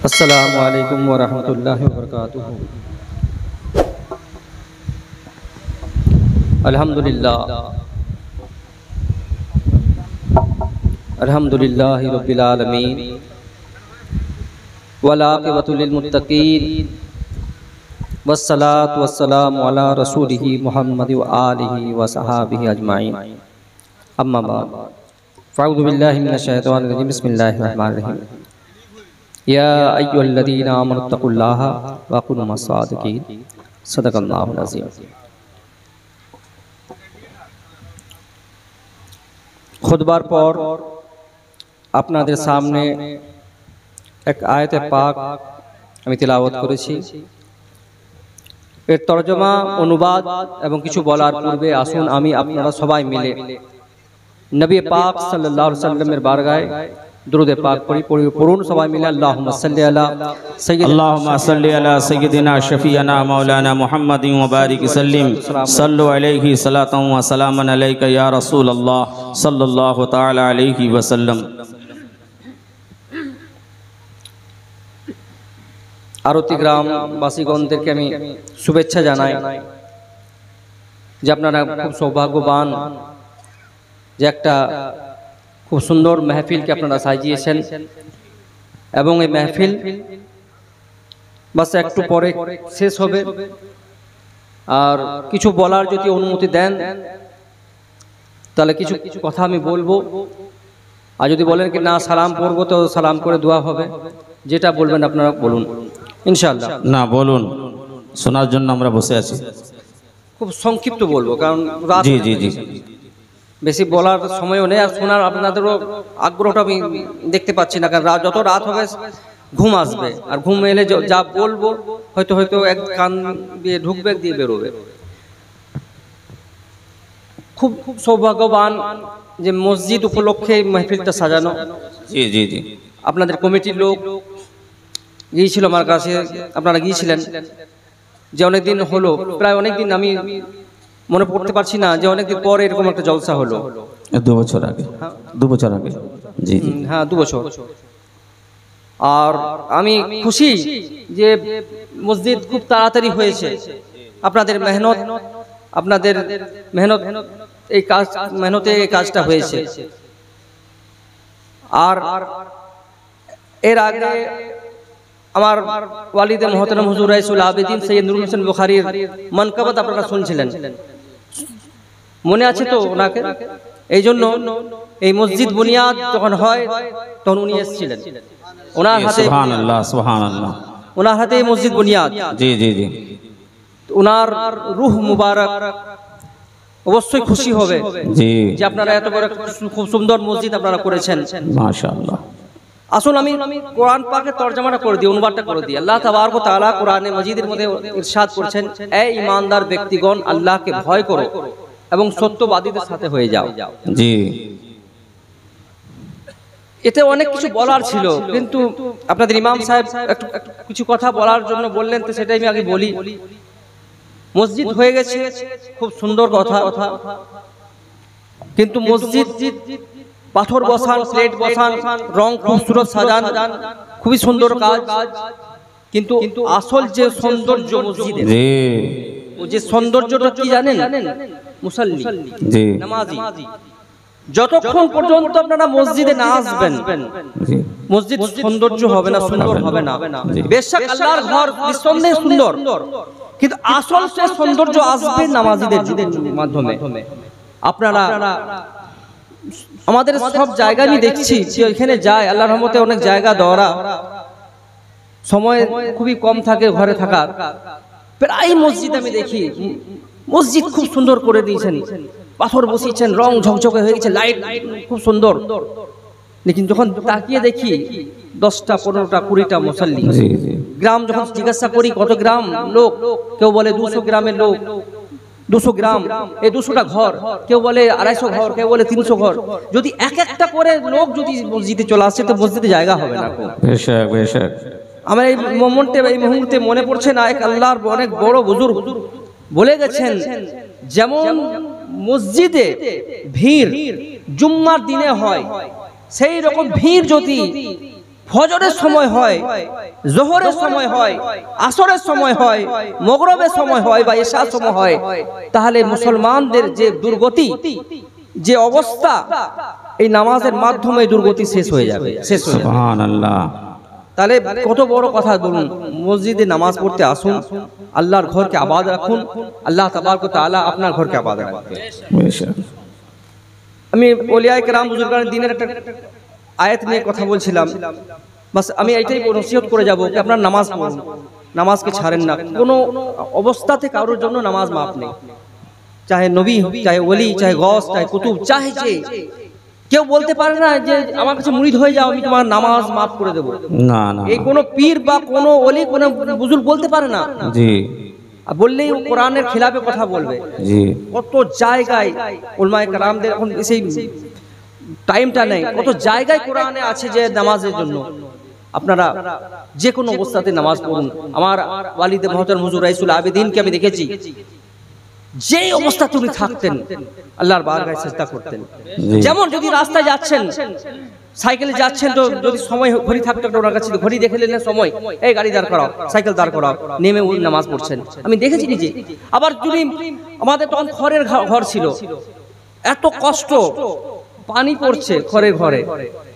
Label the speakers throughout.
Speaker 1: अस्सलामु अलैकुम व रहमतुल्लाहि व बरकातुहू। अल्हम्दुलिल्लाहि रब्बिल आलमीन वल आक़िबतु लिल मुत्तक़ीन वस्सलातु वस्सलामु अला रसूलिही मुहम्मद व आलिहि व सहाबिही अजमाइन। अम्मा बाद फ़अऊज़ु बिल्लाहि मिनश शैतानिर रजीम। बिस्मिल्लाहिर रहमानिर रहीम। या अय्युहल्लज़ीना आमनुत्तक़ुल्लाहा व कुनू मस्सादिक़ीन। सदक़ल्लाहुल अज़ीम। खुतবার পর আপনাদের সামনে এক আয়াতে পাক আমি তিলাওয়াত করেছি। এর তরজমা, অনুবাদ এবং কিছু বলার পূর্বে আসুন আমি আপনারা সবাই মিলে নবী পাক সাল্লাল্লাহু আলাইহি ওয়াসাল্লামের বারগাহে दुरूद पाक पढ़ुन सबाई मिले। अल्लाहुम्मा सल्ली अला सय्यिदिना शफीअना मौलाना मुहम्मदिन व बारिक सल्लिम सल्लु अलैहि सलातन व सलामन अलैका या रसूल अल्लाह सल्लल्लाहु ताला अलैहि वसल्लम। आरती ग्राम बासीगणदेरके आमि शुभेच्छा जानाई जे आपनारा खूब सौभाग्यवान जे एकटा खूब सुंदर महफिल के अपना साजिয়েছেন এবং এই महफिल बस একটু পরে শেষ হবে। আর কিছু বলার যদি অনুমতি দেন তাহলে কিছু কথা আমি বলবো, আর যদি বলেন কি না সালাম পড়বো তো সালাম করে দোয়া হবে। যেটা বলবেন আপনারা বলুন ইনশাআল্লাহ। না বলুন, শোনার জন্য আমরা বসে আছি। খুব সংক্ষিপ্ত বলবো কারণ রাত। জি জি জি, বেশি বলার সময়ও নেই আর শোনার আপনাদেরও আগ্রহটা আমি দেখতে পাচ্ছি না, কারণ যত রাত হবে ঘুম আসবে, আর ঘুম এলে যা বলবো হয়তো হয়তো এক কান দিয়ে ঢুকবে এক দিয়ে বেরোবে। খুব খুব সৌভাগ্যবান যে মসজিদ উপলক্ষে মাহফিলটা সাজানো। জি জি জি, আপনাদের কমিটির লোক গিয়েছিল আমার কাছে, আপনারা গিয়েছিলেন যে অনেকদিন হলো, প্রায় অনেকদিন আমি মনে পড়তে পারছি না যে অনেকদিন পরে এরকম একটা জলসা হলো। 2 বছর আগে, 2 বছর আগে। জি জি হ্যাঁ 2 বছর। আর আমি খুশি যে মসজিদ খুব তাড়াতাড়ি হয়েছে। আপনাদের মেহনত এই কাজ, মেহনতে এই কাজটা হয়েছে। আর এর আগে আমার ওয়ালিদে মুহতারাম হুজুর রাইসুল আবেদিন সৈয়দ নুরুল হোসেন বুখারীর মানকাবাত আপনারা শুনছিলেন, মনে আছে তো ওনাকে? এই জন্য এই মসজিদ বুনিয়াদ যখন হয় তখন উনি এসেছিলেন, ওনার হাতে সুবহানাল্লাহ সুবহানাল্লাহ, ওনার হাতে এই মসজিদ বুনিয়াদ। জি জি জি, ওনার রূহ মুবারক অবশ্যই খুশি হবে জি যে আপনারা এত বড় খুব সুন্দর মসজিদ আপনারা করেছেন, মাশাআল্লাহ। আসুন আমি কোরআন পাকের তরজমাটা করে দিই, অনুবাদটা করে দিই। আল্লাহ তাবারক ওয়া তাআলা কোরআনে মাজিদের মধ্যে ইরশাদ করেছেন, এ ঈমানদার ব্যক্তিগণ আল্লাহকে ভয় করো এবং সত্যবাদীদের সাথে হয়ে যাও। জি, এতে অনেক কিছু বলার ছিল, কিন্তু আপনাদের ইমাম সাহেব একটু কিছু কথা বলার জন্য বললেন, তো সেটাই আমি আগে বলি। মসজিদ হয়ে গেছে, খুব সুন্দর কথা, কিন্তু মসজিদ পাথর বসান, প্লেট বসান, রং খুবসুরত সাজান, খুবই সুন্দর কাজ, কিন্তু আসল যে সৌন্দর্য মসজিদের, ও যে সৌন্দর্যটা কি জানেন? মুসাল্লি, নামাজি। যতক্ষণ পর্যন্ত আপনারা মসজিদে না আসবেন মসজিদ সৌন্দর্য হবে না, সুন্দর হবে না। বেশক আল্লাহর ঘর নিঃসন্দেহে সুন্দর, কিন্তু আসল সে সৌন্দর্য আসবে নামাজিদের মাধ্যমে। আপনারা আমাদের সব জায়গা আমি দেখছি যে এখানে যায়, আল্লাহর রহমতে অনেক জায়গা দৌড়া, সময় খুবই কম থাকে ঘরে থাকার, প্রায় মসজিদ আমি দেখি মসজিদ খুব সুন্দর করে দিয়েছেন, পাথর বসিয়েছেন, রং ঝকঝকে হয়ে গেছে, লাইট খুব সুন্দর, লেকিন যখন তাকিয়ে দেখি 10টা 15টা 20টা মুসাল্লি। গ্রাম যখন জিজ্ঞাসা করি কত গ্রাম লোক, কেউ বলে 200 গ্রামের লোক, 200 গ্রাম, এই 200টা ঘর, কেউ বলে 250 ঘর, কেউ বলে 300 ঘর। যদি এক একটা করে লোক যদি মসজিদে চলে আসে তো মসজিদে জায়গা হবে না। বেশক বেশক, আমার এই মুহূর্তে মনে পড়ছে না, এক আল্লাহর অনেক বড় বুজুর্গ বলে গেছেন, যেমন মসজিদে ভিড় জুম্মার দিনে হয়, সেই রকম ভিড় যদি ফজরের সময় হয়, জোহরের সময় হয়, আসরের সময় হয়, মাগরিবের সময় হয় বা ইশার সময় হয়, তাহলে মুসলমানদের যে দুর্গতি, যে অবস্থা, এই নামাজের মাধ্যমে দুর্গতি শেষ হয়ে যাবে, শেষ হয়ে যাবে।
Speaker 2: সুবহানাল্লাহ।
Speaker 1: তাহলে কত বড় কথা বলুন, মসজিদে নামাজ পড়তে আসুন, আল্লাহর ঘরকে আবাদ রাখুন, আল্লাহ তাবারক ওয়া তাআলা আপনার ঘরকে আবাদ রাখবে। আমি ওলিয়ায়ে কেরাম বুজুর্গানের দিনের একটা আয়াত নিয়ে কথা বলছিলাম, বাস আমি এইটাই নসিহত করে যাব যে আপনার নামাজ পড়ুন, নামাজকে ছাড়েন না। কোনো অবস্থাতে কারোর জন্য নামাজ মাফ নেই, চাহে নবী, চাহে ওলি, চাহে গস, চাহে কুতুব, চাহে যে কেউ বলতে পারে না যে আমার কাছে মুরিদ হয়ে যাও, আমি তোমার নামাজ মাফ করে দেবো।
Speaker 2: না না,
Speaker 1: এই কোনো পীর বা কোনো ওলি, কোনো বুজুর্গ বলতে পারে না।
Speaker 2: জি,
Speaker 1: আর বললেই কোরআনের খিলাফে কথা বলবে।
Speaker 2: জি,
Speaker 1: কত জায়গায় উলামায়ে কেরামদের এখন সেই টাইমটা নেই, কত জায়গায় কোরআনে আছে যে নামাজের জন্য আপনারা যে কোনো অবস্থাতে নামাজ পড়ুন। আমার ওয়ালিদে মুহতারাম হুজুর রাইসুল আবেদিনকে আমি দেখেছি, যে অবস্থা তুমি থাকতেন আল্লাহর বারগাহে সিজদা করতেন। যেমন যদি রাস্তায় যাচ্ছেন, সাইকেলে যাচ্ছেন, তো যদি সময় ঘড়ি থাকতো ওনার কাছে, ঘড়ি দেখে নিলেন সময়, এই গাড়ি দাঁড় করাও, সাইকেল দাঁড় করাও, নেমে ওই নামাজ পড়ছেন, আমি দেখেছি নিজে। আবার যদি আমাদের তখন খড়ের ঘর ছিল, এত কষ্ট, পানি পড়ছে খড়ের ঘরে,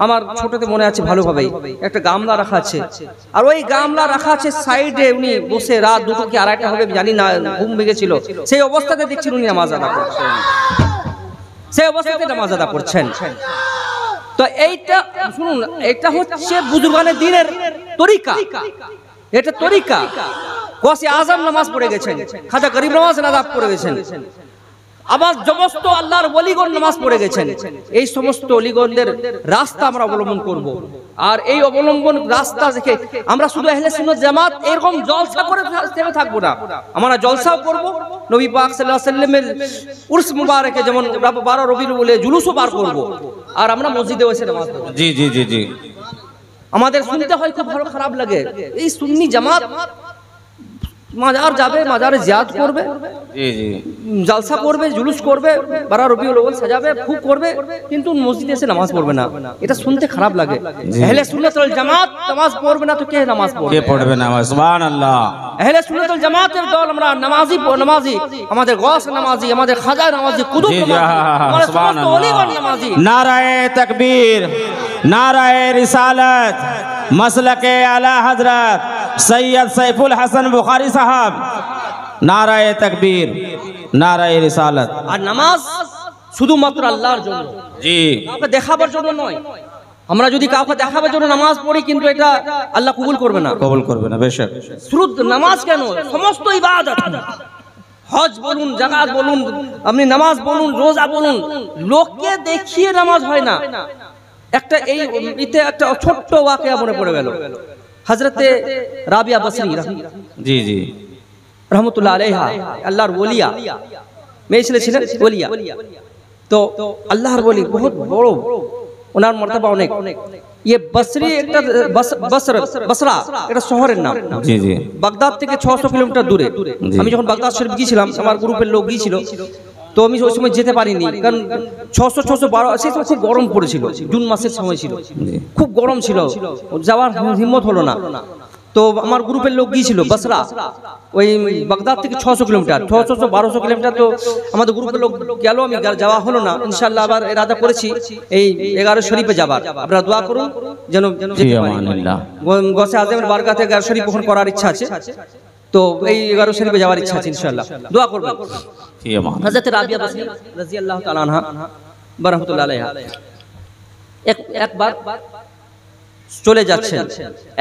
Speaker 1: আমার ছোটতে মনে আছে ভালোভাবেই, একটা গামলা রাখা আছে, আর ওই গামলা রাখা আছে সাইডে, উনি বসে রাত 2টো কি 2:30 হবে জানি না, ঘুম ভেঙেছিল, সেই অবস্থাতে দেখছেন উনি নামাজ আদা করছেন, সেই অবস্থাতে নামাজ আদা করছেন। তো এইটা শুনুন, এটা হচ্ছে বুজুর্গানের দিনের তরিকা, এটা তরিকা। গৌসে আজম নামাজ পড়ে গেছেন, খাজা গরিব নওয়াজ নামাজ পড়ে গেছেন, আবার সমস্ত আল্লাহর ওলিগণ নামাজ পড়ে গেছেন। এই সমস্ত ওলিগণদের রাস্তা আমরা অবলম্বন করব, আর এই অবলম্বন রাস্তা দেখে আমরা শুধু আহলে সুন্নাত জামাত এরকম জলসা করে থেমে থাকবো না, আমরা জলসাও করব, নবী পাক সাল্লাল্লাহু আলাইহি ওয়াসাল্লামের উরস মুবারকে যেমন 12 রবিউল আউয়ালে জুলুসও বার করব, আর আমরা মসজিদে এসে নামাজ পড়ব।
Speaker 2: জি জি জি জি,
Speaker 1: আমাদের শুনতে হয় খুব ভালো খারাপ লাগে, এই সুন্নি জামাত মাজার যাবে, মাজারে জিয়ারত করবে,
Speaker 2: জি জি,
Speaker 1: জলসা করবে, জুলুস করবে, 12 রবিউল আউয়াল সাজাবে, ফুক করবে, কিন্তু মসজিদে এসে নামাজ পড়বে না। এটা শুনতে খারাপ লাগে। আহলে সুন্নাত ওয়াল জামাত নামাজ পড়বে না তো কে নামাজ পড়বে?
Speaker 2: কে পড়বে নামাজ? সুবহানাল্লাহ।
Speaker 1: আহলে সুন্নাত ওয়াল জামাতের দল আমরা, নামাজি, আমাদের গস নামাজি, আমাদের খাজা নামাজি, কুতুব নামাজি, আমাদের সমস্ত ওলিগণ নামাজি।
Speaker 2: নারায়ে তাকবীর, নারায়ে রিসালাত, মাসলাকে আলা হযরত সৈয়দ সাইফুল হাসান বুখারী সাহেব, নারায়ে তাকবীর, নারায়ে রিসালাত।
Speaker 1: আর নামাজ শুধুমাত্র আল্লাহর জন্য,
Speaker 2: জি,
Speaker 1: কাউকে দেখাবার জন্য নয়। আমরা যদি কাউকে দেখাবার জন্য নামাজ পড়ি, কিন্তু এটা আল্লাহ কবুল করবে না,
Speaker 2: কবুল করবে না। বেশক
Speaker 1: শুধু নামাজ কেন, সমস্ত ইবাদত, হজ বলুন, যাকাত বলুন, আপনি নামাজ বলুন, রোজা বলুন, লোককে দেখিয়ে নামাজ হয় না। একটা এই ইতে একটা ছোট্ট ওয়াকিয়া মনে পড়ে গেল, হযরতে রাবিয়া বসরি
Speaker 2: জি জি
Speaker 1: রহমতুল্লাহ আলাইহা, আল্লাহর ওলিয়া, মেয়ে ছেলে ছিলেন ওলিয়া। তো আল্লাহর ওলি বহুত বড়, ওনার মর্তবা অনেক। ये बसरी একটা বসরা এটা শহরের নাম,
Speaker 2: জি জি,
Speaker 1: বাগদাদ থেকে 600 কিলোমিটার দূরে। আমি যখন বাগদাদ শরীফ গিয়েছিলাম, আমার গ্রুপের লোক গিয়েছিল, তো আমি ওই সময় যেতে পারিনি, কারণ 612 সেই সময় খুব গরম পড়েছিল, জুন মাসের সময় ছিল, খুব গরম ছিল, যাওয়ার হিম্মত হলো না। তো আমার গ্রুপের লোক গিয়েছিল বসরা, ওই বাগদাদ থেকে 600 কিলোমিটার, 600-1200 কিলোমিটার। তো আমাদের গ্রুপের লোক গেল, আমি যাওয়া হলো না। ইনশাআল্লাহ আবার ইরাদা করেছি এই 11 শরীফে যাবার। আপনারা দোয়া করুন যেন যেতে পারি। গসে আজমের বারগাতে 11 শরীফ ওখানে করার ইচ্ছা আছে, তো এই 11 শরীফে যাওয়ার ইচ্ছা আছে, ইনশাআল্লাহ দোয়া করবেন। হযরত রাবিয়া বসরি রাদিয়াল্লাহু তাআলা আনহা রাহমাতুল্লাহ আলাইহা একবার চলে যাচ্ছেন,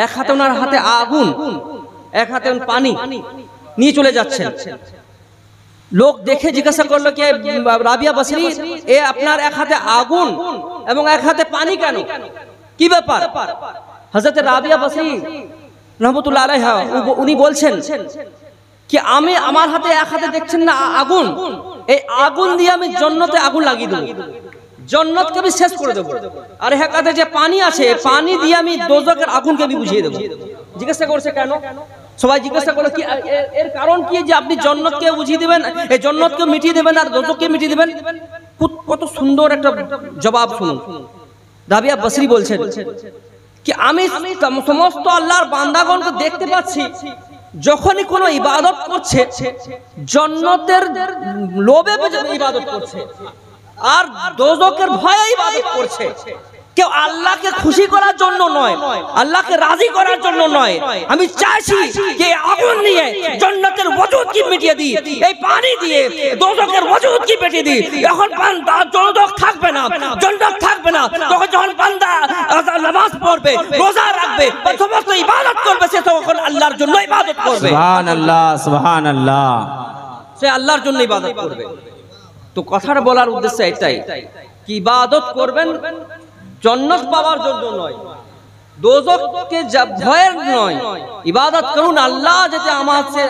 Speaker 1: এক হাতে ওনার হাতে আগুন, এক হাতে পানি নিয়ে চলে যাচ্ছেন। লোক দেখে জিজ্ঞাসা করলো কে রাবিয়া বসরি, এ আপনার এক হাতে আগুন এবং এক হাতে পানি কেন, কি ব্যাপার? হযরত রাবিয়া বসরি রহমতুল্লাহ আলাইহা উনি বলছেন কি, আমি আমার হাতে এক হাতে দেখছেন না আগুন, এই আগুন দিয়ে আমি জান্নাতে আগুন লাগিয়ে দেব, জান্নাতকে আমি শেষ করে দেব, আর এক হাতে যে পানি আছে, পানি দিয়ে আমি দোজখের আগুনকে আমি বুঝিয়ে দেব। জিজ্ঞাসা করছে কেন? সবাই জিজ্ঞাসা করলো কি এর কারণ কি, যে আপনি জান্নাতকে বুঝিয়ে দিবেন, এই জান্নাতকে মিটিয়ে দিবেন আর দোজখকে মিটিয়ে দিবেন? কত সুন্দর একটা জবাব শুনুন। রাবিয়া বসরি বলছেন কি আমি সমস্ত আল্লাহর বান্দাগণকে দেখতে পাচ্ছি যখনই কোনো ইবাদত করছে জান্নাতের লোভে ইবাদত করছে আর দোজখের ভয়ে ইবাদত করছে। কেউ আল্লাহকে খুশি করার জন্য নয়, আল্লাহকে রাজি করার জন্য নয়। আমি চাইছি যে আগুন নিয়ে জান্নাতের ওয়াজুদ কি মিটিয়ে দিই, এই পানি দিয়ে দোজখের ওয়াজুদ কি মিটিয়ে দিই। এখন বান্দা দোজখ থাকবে না, জান্নাত থাকবে না। তখন যখন বান্দা নামাজ পড়বে, রোজা রাখবে, সমস্ত ইবাদত করবে, সে তখন আল্লাহর জন্য ইবাদত করবে।
Speaker 2: সুবহানাল্লাহ, সুবহানাল্লাহ,
Speaker 1: সে আল্লাহর জন্য ইবাদত করবে। তো কথাটা বলার উদ্দেশ্য এটাই কি ইবাদত করবেন জান্নাত পাওয়ার জন্য নয়, দোজখকে ভয়ের নয়। ইবাদত করুন আল্লাহ যাতে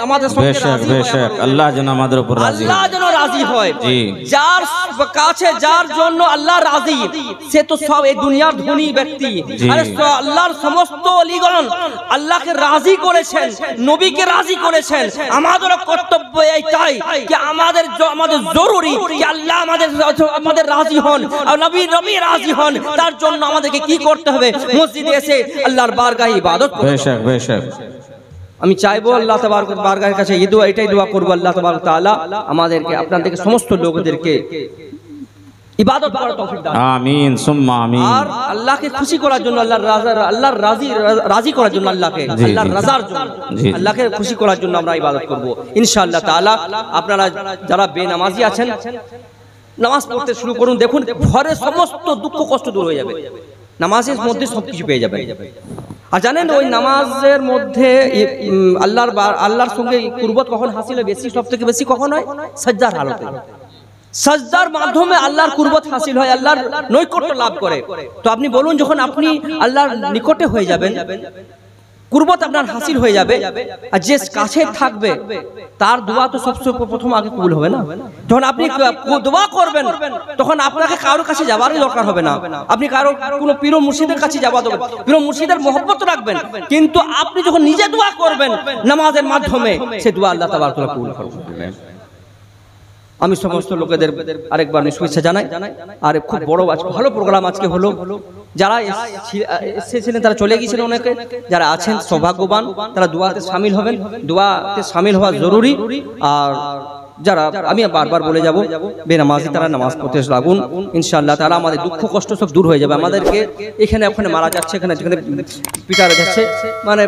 Speaker 1: আমাদের সঙ্গে রাজি হয়,
Speaker 2: আল্লাহ যেন আমাদের উপর রাজি হয়,
Speaker 1: আল্লাহ যেন রাজি হয়।
Speaker 2: জি,
Speaker 1: যার কাছে যার জন্য আল্লাহ রাজি সে তো সব এই দুনিয়ার ধনী ব্যক্তি। আরে আল্লাহর সমস্ত ওলিগণ আল্লাহকে রাজি করেছেন, নবীকে রাজি করেছেন। আমাদের কর্তব্য এইটাই যে আমাদের জরুরি যে আল্লাহ আমাদের রাজি হন আর নবী রাজি হন। তার জন্য আমাদেরকে কি করতে হবে? মসজিদে এসে আল্লাহর বারগাহে ইবাদত করতে হবে।
Speaker 2: বেশক
Speaker 1: আমি চাইবো আল্লাহ তাবারক বারগাহের কাছে এটাই দোয়া করবো, আল্লাহ তাবারক তাআলা আমাদেরকে আপনাদেরকে সমস্ত লোকদেরকে ইবাদত করার তৌফিক দান।
Speaker 2: আমিন সুম্মা আমিন।
Speaker 1: আর আল্লাহকে খুশি করার জন্য, আল্লাহর রাজি করার জন্য, আল্লাহর রাজার জন্য, আল্লাহকে খুশি করার জন্য আমরা ইবাদত করব ইনশাআল্লাহ তাআলা। আপনারা যারা বেনামাজি আছেন নামাজ পড়তে শুরু করুন। দেখুন ঘরে সমস্ত দুঃখ কষ্ট দূর হয়ে যাবে, নামাজের মধ্যে সবকিছু পেয়ে যাবে। আর জানেন ওই নামাজের মধ্যে আল্লাহর সঙ্গে কুরবত কখন হাসিল হয় বেশি, সব থেকে বেশি কখন হয়? সাজদার হালতে। সাজদার মাধ্যমে আল্লাহর কুরবত হাসিল হয়, আল্লাহর নৈকট্য লাভ করে। তো আপনি বলুন যখন আপনি আল্লাহর নিকটে হয়ে যাবেন, কুরবত আপনার হাসিল হয়ে যাবে, আর যে কাছে থাকবে তার দোয়া তো সবচেয়ে প্রথম আগে কবুল হবে না। যখন আপনি দোয়া করবেন তখন আপনাকে কারোর কাছে যাওয়ারই দরকার হবে না। আপনি কোনো পীর মুর্শিদের কাছে যাওয়া দেবেন, পীর মুর্শিদের মহব্বত রাখবেন, কিন্তু আপনি যখন নিজে দোয়া করবেন নামাজের মাধ্যমে সে দোয়া আল্লাহ তাবারক ওয়া তাআলা কবুল করবেন। আমি সমস্ত লোকেদের আরেকবার শুভেচ্ছা জানাই। আর খুব বড় ভালো প্রোগ্রাম আজকে হলো। যারা এসেছিলেন তারা চলে গিয়েছিলেন, অনেকে যারা আছেন সৌভাগ্যবান তারা দোয়াতে শামিল হবেন। দোয়াতে শামিল হওয়া জরুরি। আর যারা আমি বারবার বলে যাব বেনামাজি তারা নামাজ পড়তে লাগুন ইনশাআল্লাহ তাআলা। আমাদের দুঃখ কষ্ট সব দূর হয়ে যাবে। আমাদেরকে এখানে ওখানে মারা যাচ্ছে, এখানে যেখানে পিটারা যাচ্ছে, মানে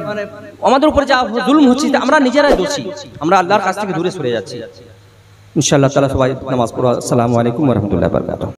Speaker 1: আমাদের উপরে যা জুলুম হচ্ছে আমরা নিজেরাই দোষী, আমরা আল্লাহর কাছ থেকে দূরে সরে যাচ্ছি। ইনশাআল্লাহ তাআলা সবাই নামাজ পড়ো। আসসালামু আলাইকুম ওয়া রাহমাতুল্লাহি ওয়া বারাকাতুহু।